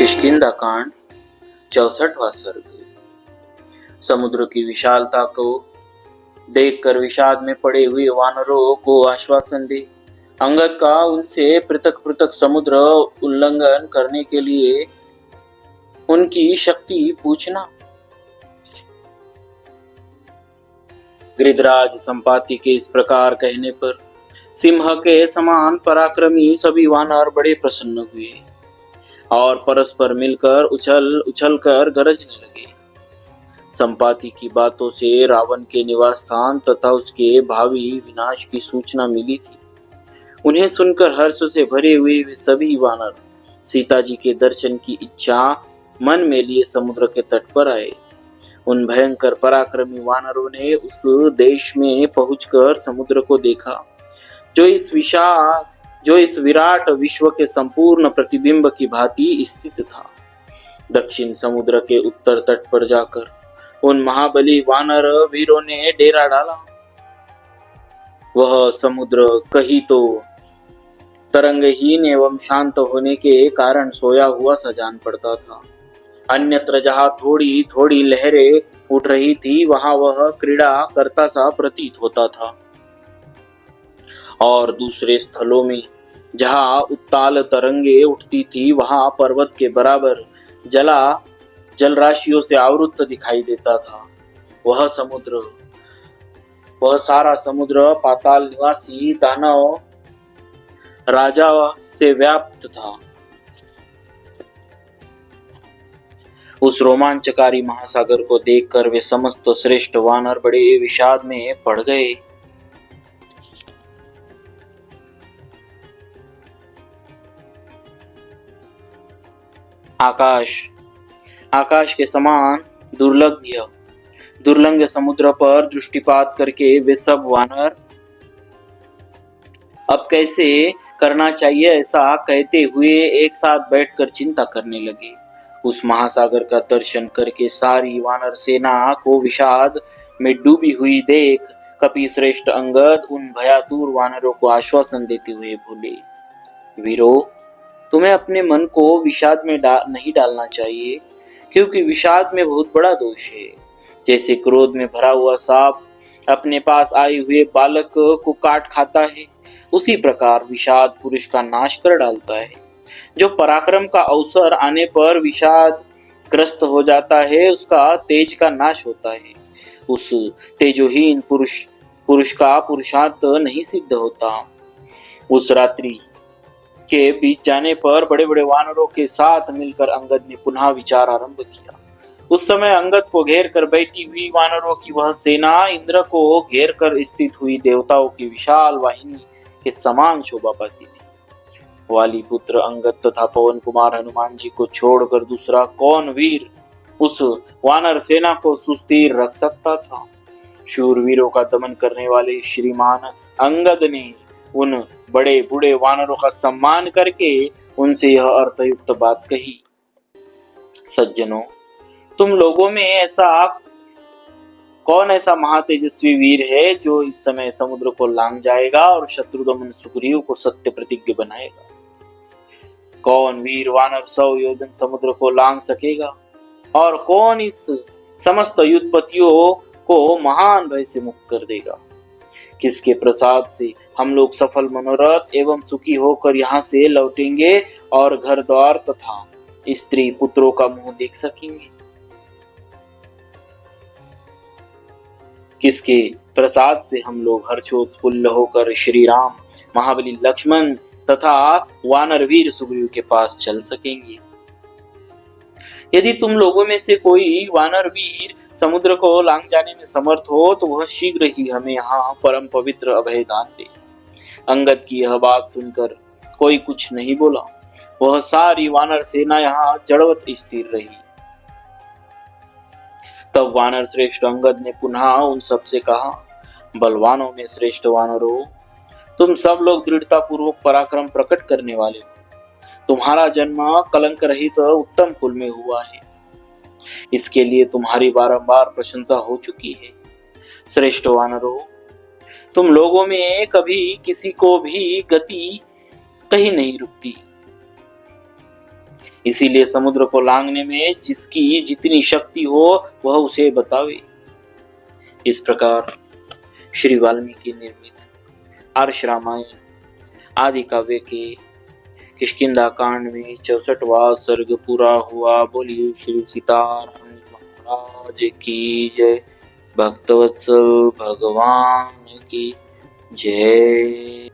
किष्किंधा कांड 64वां सर्ग। समुद्र की विशालता को देखकर विषाद में पड़े हुए वानरों को आश्वासन दे अंगद का उनसे पृथक पृथक समुद्र उल्लंघन करने के लिए उनकी शक्ति पूछना। गृधराज संपाति के इस प्रकार कहने पर सिंह के समान पराक्रमी सभी वानर बड़े प्रसन्न हुए और परस्पर मिलकर उछल कर गरजने लगे। संपाति की बातों से रावण के निवास स्थान तथा उसके भावी विनाश की सूचना मिली थी। उन्हें सुनकर हर्ष से भरे हुए वे सभी वानर सीता जी के दर्शन की इच्छा मन में लिए समुद्र के तट पर आए। उन भयंकर पराक्रमी वानरों ने उस देश में पहुंचकर समुद्र को देखा जो इस विराट विश्व के संपूर्ण प्रतिबिंब की भांति स्थित था। दक्षिण समुद्र के उत्तर तट पर जाकर उन महाबली वानर वीरों ने डेरा डाला। वह समुद्र कहीं तो तरंगहीन एवं शांत होने के कारण सोया हुआ सा जान पड़ता था, अन्यत्र जहां थोड़ी थोड़ी लहरें उठ रही थी वहां वह क्रीड़ा करता सा प्रतीत होता था, और दूसरे स्थलों में जहां उत्ताल तरंगे उठती थी वहां पर्वत के बराबर जल राशियों से आवृत दिखाई देता था। वह सारा समुद्र पाताल निवासी दानव राजा से व्याप्त था। उस रोमांचकारी महासागर को देखकर वे समस्त श्रेष्ठ वानर बड़े विषाद में पड़ गए। आकाश के समान दुर्लंघ समुद्र पर दृष्टिपात करके वे सब वानर अब कैसे करना चाहिए ऐसा कहते हुए एक साथ बैठकर चिंता करने लगे। उस महासागर का दर्शन करके सारी वानर सेना को विषाद में डूबी हुई देख कपि श्रेष्ठ अंगद उन भयातुर वानरों को आश्वासन देते हुए बोले, वीरों, तुम्हें अपने मन को विषाद में नहीं डालना चाहिए, क्योंकि विषाद में बहुत बड़ा दोष है। जैसे क्रोध में भरा हुआ सांप अपने पास आए हुए बालक को काट खाता है, उसी प्रकार विषाद पुरुष का नाश कर डालता है। जो पराक्रम का अवसर आने पर विषाद ग्रस्त हो जाता है उसका तेज का नाश होता है। उस तेजोहीन पुरुष का पुरुषार्थ नहीं सिद्ध होता। उस रात्रि के बीत जाने पर बड़े बड़े वानरों के साथ मिलकर अंगद ने पुनः विचार आरंभ किया। उस समय अंगद को घेर कर बैठी हुई वानरों की वह सेना इंद्र को घेर कर स्थित हुई देवताओं की विशाल वाहिनी के समान शोभा पाती थी। वाली पुत्र अंगद तथा पवन कुमार हनुमान जी को छोड़कर दूसरा कौन वीर उस वानर सेना को सुस्थिर रख सकता था। शूरवीरों का दमन करने वाले श्रीमान अंगद ने उन बड़े बूढ़े वानरों का सम्मान करके उनसे यह अर्थयुक्त बात कही, सज्जनों, तुम लोगों में कौन ऐसा महातेजस्वी वीर है जो इस समय समुद्र को लांघ जाएगा और शत्रुदमन सुग्रीव को सत्य प्रतिज्ञ बनाएगा? कौन वीर वानर 100 योजन समुद्र को लांघ सकेगा और कौन इस समस्त युद्धपतियों को महान भय से मुक्त कर देगा? किसके प्रसाद से हम लोग सफल मनोरथ एवं सुखी होकर यहाँ से लौटेंगे और घर द्वार तथा स्त्री पुत्रों का मुंह देख सकेंगे? किसके प्रसाद से हम लोग हर्षोत्फुल्ल होकर श्री राम, महाबली लक्ष्मण तथा वानर वीर सुग्रीव के पास चल सकेंगे? यदि तुम लोगों में से कोई वानर वीर समुद्र को लांघ जाने में समर्थ हो तो वह शीघ्र ही हमें यहाँ परम पवित्र अभय दान दे। अंगद की यह बात सुनकर कोई कुछ नहीं बोला। वह सारी वानर सेना यहाँ जड़वत स्थिर रही। तब वानर श्रेष्ठ अंगद ने पुनः उन सब से कहा, बलवानों में श्रेष्ठ वानरों, तुम सब लोग दृढ़ता पूर्वक पराक्रम प्रकट करने वाले हो। तुम्हारा जन्म कलंक रहित उत्तम कुल में हुआ है, इसके लिए तुम्हारी बारंबार प्रशंसा हो चुकी है। श्रेष्ठ वानरों, तुम लोगों में कभी किसी को भी गति कहीं नहीं रुकती। इसीलिए समुद्र को लांघने में जिसकी जितनी शक्ति हो वह उसे बतावे। इस प्रकार श्री वाल्मीकि निर्मित आर्ष रामायण आदि काव्य के किष्किंधा कांड में 64वां सर्ग पूरा हुआ। बोलिए श्री सीताराम महाराज की जय। भक्तवत्सल भगवान की जय।